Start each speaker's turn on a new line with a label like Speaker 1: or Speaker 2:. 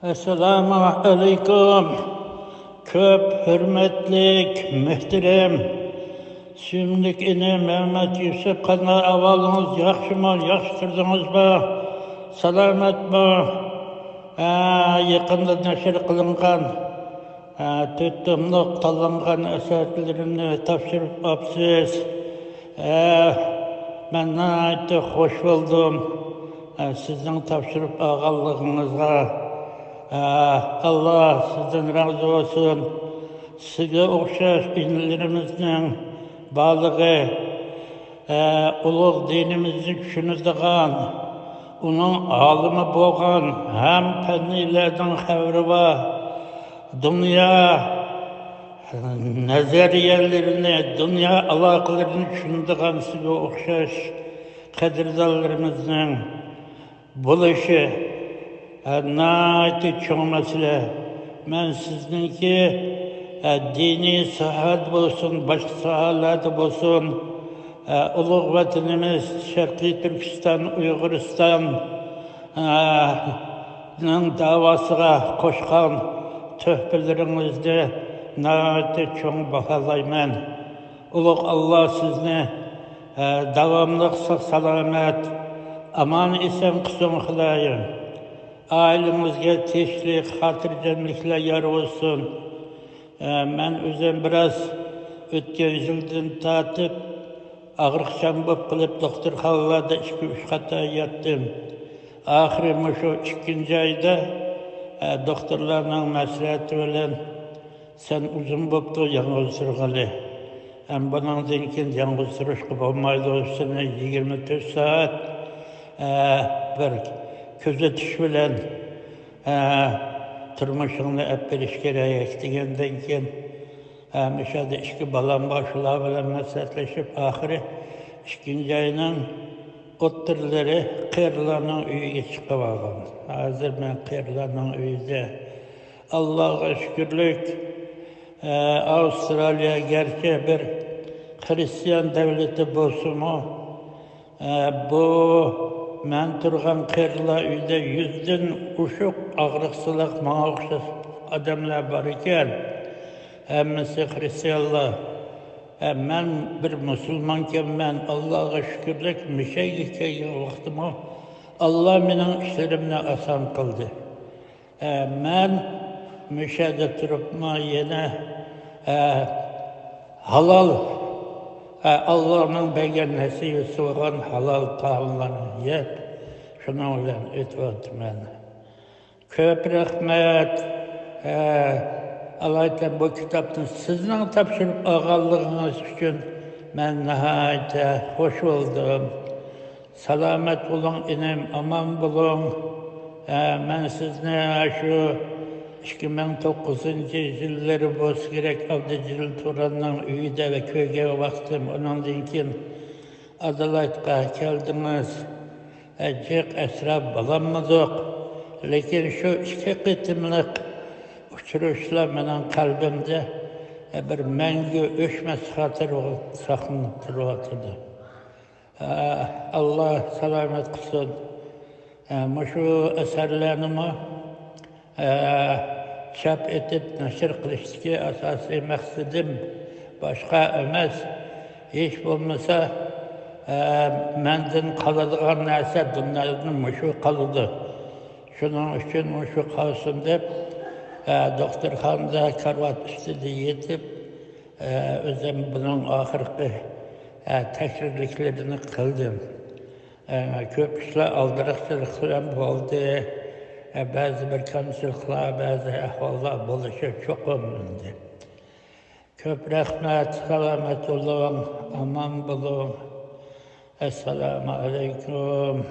Speaker 1: Assalamu alaikum. Köp hürmetlik, mühterem, sümlük ine Mehmet Yusuf Kanal avalınız yaxşımı, yaxşıtırdınız mı? Salamet mi? Yakında neşir kılıngan, tüttümlük kalıngan eserlerini tavşırıp apsiz. Ben nayette hoş buldum. Sizin tavşırıp ağallığınızga. Allah sizden razı olsun. Size okşaş dinlerimizden bağlığı, ulug dinimizni tushunadigan, onun alimi bo'lgan, ham fannilardan xabari bor, dünya nazariyelerini, dünya aloqalarini tushunadigan sizga o'xshash qadrdonlarimizning bo'lishi nayeti çoğ mesele. Ben sizinki dini sahat olsun, başka sahalarda olsun, ulug' vatanimiz Şarkı Türkistan, Uyg'uristonning davosiga qo'shgan töhfelerinizde nayeti çoğ baholayman. Ulug' Allah sizni davamlı salomat, aman esen qilsin Xudoyim. Ailemizge teşrik, hatırcamlıkla yar olsun. Ben özüm biraz ötken yıldan tatip, ağırlıkçam bop kılıp doktorxanalarda 2-3 hafta yattım. Ahiri şu 2. ayda doktorlarning maslahati bilan sen uzun boptu yalnız sürgeli. Bundan keyin yalnız sürüşki bo'lmaydi. O'shani 24 saat bir közetiş bilen turmushingni olib berish kerak deganddan keyin o'shada 2 balam bor, shular bilan maslahatlashib oxiri 2. ayning o'ttirlari qiyirlarning uyiga chiqib olgan. Hozir men qiyirlarning uyida Allohga shukrlik. Avustraliya gerçi bir Hristiyan devleti bo'lsa-mu, bu men turgan qiyirlar uyda 100dan ushuq og'riqsizlik menga o'xshash odamlar bor ekan. Hammasi Hristiyanlar. Men bir musulmonman, Allohga shukrlik, mishaga kelgan vaqtimda Allah mening ishlarimni oson qildi. Men mishada turibman, yana halol Allah'ın bergen nasibisi olan halal taamlarını yiyip, şunun bilen ötürdüm ben. Köp rahmet. Allah'tan bu kitaptan sizden tapşırıp ağallığınız için ben nihayet hoş oldum. Salamet olun inem, aman bulun. Ben sizinle şu 2009 yılları boz gerek Avcıcıl Turan'ın üyde ve köyge baktım. Onun için Adalayt'a geldiniz. Cek esra bulamadık. Lakin şu 2 kıtımlık uçuruşlar benim kalbimde bir mengü öşmez hatır sakındırıyordu. Allah selamet kılsın. Şu eserlerimi çap etip neşir kılıştaki asası maksadım başka emas. Hiç olmasa menden kalıdığan neyse dünyadan muşu kalıdı. Şunun için muşu kalsın deyip doktorxanada karvat üstüde yetip özüm bunun ahirki tekrirliklerini kıldım. Köp işler aldırıqçılıklarım oldu. Bazı bir kamçılıklar, bazı ahvallar buluşu çok ömründü. Köp rahmet, selamet olun, aman bulun. Esselamu aleyküm.